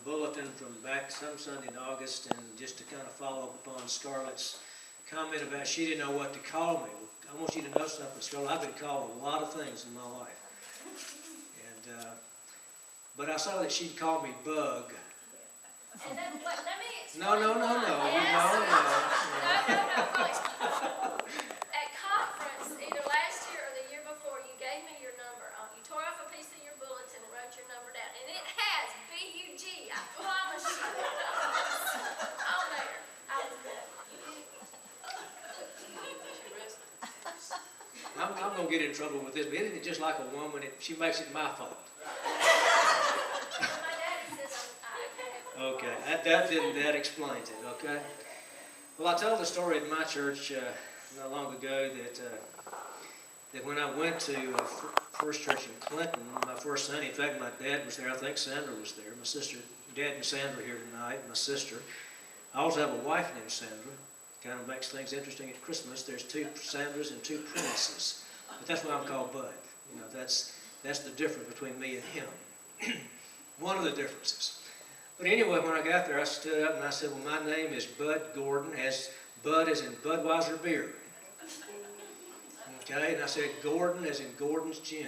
bulletin from back some Sunday in August, and just to kind of follow up upon Scarlett's comment about she didn't know what to call me. I want you to know something, Scarlett. I've been called a lot of things in my life. And, but I saw that she'd call me Bug. And then, let me explain. No. At conference, either last year or the year before, you gave me your number. You tore off a piece of your bulletin and wrote your number down. And it has B-U-G. I promise you it does. On there. I was there. I'm going to get in trouble with this, but isn't it just like a woman? She makes it my fault. My daddy says I can't. Okay, that explains it, okay? Well, I told the story at my church not long ago that when I went to First Church in Clinton, my first Sunday, in fact, my dad was there. I think Sandra was there. My sister, Dad and Sandra are here tonight, my sister. I also have a wife named Sandra. Kind of makes things interesting at Christmas. There's 2 Sandras and 2 Princes. But that's why I'm called Bud. You know, that's the difference between me and him. One of the differences. But anyway, when I got there, I stood up and I said, well, my name is Bud Gordon, as Bud as in Budweiser beer. Okay, and I said Gordon as in Gordon's gin.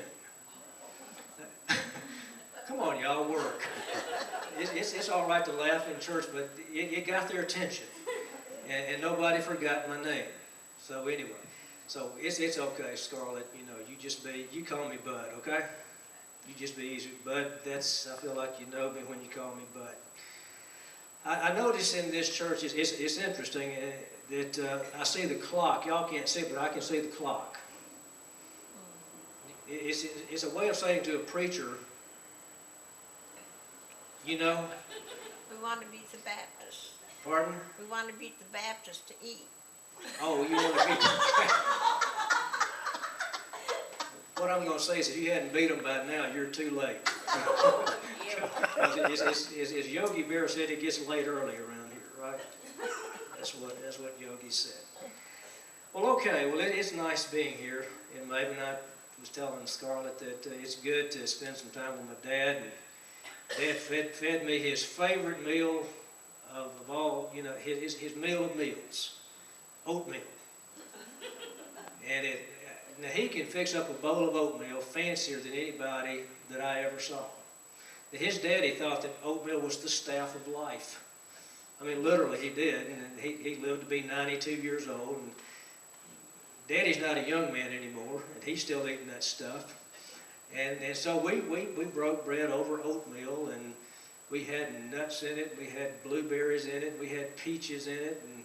Come on, y'all, work. It's all right to laugh in church, but it got their attention. And nobody forgot my name. So anyway, so it's okay, Scarlett. You know, you call me Bud, okay? You just be easy, Bud. I feel like you know me when you call me Bud. I notice in this church, it's interesting that I see the clock. Y'all can't see it, but I can see the clock. It's a way of saying to a preacher, you know. We want to beat the Baptists. Pardon? We want to beat the Baptists to eat. Oh, you want to beat them? What I'm going to say is if you hadn't beat them by now, you're too late. As Yogi Bear said, it gets late early around here, right? That's what Yogi said. Well, okay. Well, it's nice being here in Maben. I was telling Scarlett that it's good to spend some time with my dad. And Dad fed me his favorite meal of all, you know, his meal of meals, oatmeal. And now he can fix up a bowl of oatmeal fancier than anybody that I ever saw. His daddy thought that oatmeal was the staff of life. I mean, literally he did, and he lived to be 92 years old. And Daddy's not a young man anymore, and he's still eating that stuff. And so we broke bread over oatmeal, and we had nuts in it, we had blueberries in it, we had peaches in it, and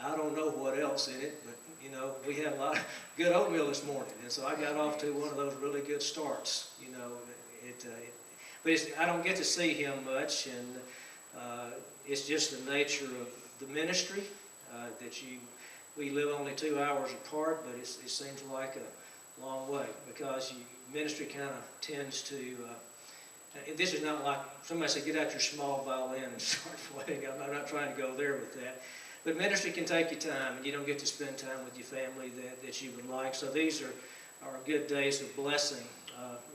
I don't know what else in it, but you know, we had a lot of good oatmeal this morning, and so I got off to one of those really good starts. You know, but I don't get to see him much, and it's just the nature of the ministry that we live only 2 hours apart, but it seems like a long way because ministry kind of tends to. This is not like somebody said, get out your small violin and start playing. I'm not trying to go there with that. But ministry can take you time, and you don't get to spend time with your family that you would like. So these are good days of blessing,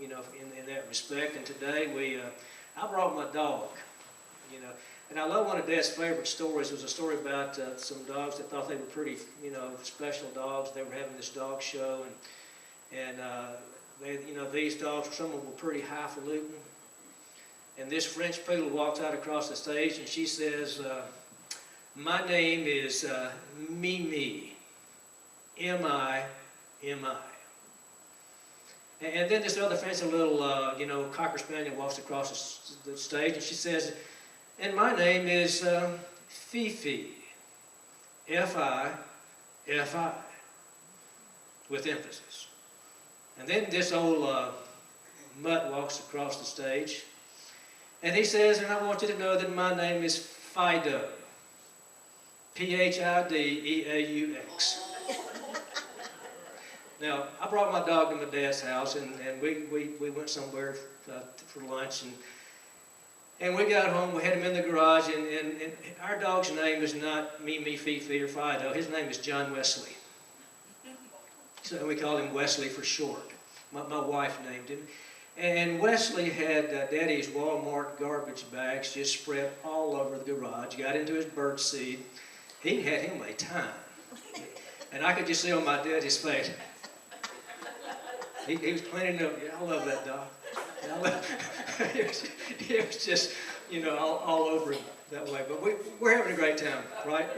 you know, in that respect. And today I brought my dog, you know. And I love one of Dad's favorite stories. It was a story about some dogs that thought they were pretty, you know, special dogs. They were having this dog show, and they, you know, these dogs, some of them were pretty highfalutin. And this French poodle walks out across the stage, and she says, my name is Mimi, M-I-M-I. And then this other fancy little, you know, Cocker Spaniel walks across the stage, and she says, and my name is Fifi, F-I-F-I, with emphasis. And then this old mutt walks across the stage, and he says, and I want you to know that my name is Fido, P-H-I-D-E-A-U-X. Now, I brought my dog to my dad's house, and we went somewhere for lunch, and we got home. We had him in the garage, and our dog's name is not Mimi, Fifi, or Fido. His name is John Wesley. So we call him Wesley for short. My wife named him. And Wesley had Daddy's Walmart garbage bags just spread all over the garage, got into his bird seed. He had him a time. And I could just see on my daddy's face, he was cleaning up. Yeah, I love that dog. It was just, you know, all over him that way. But we're having a great time, right?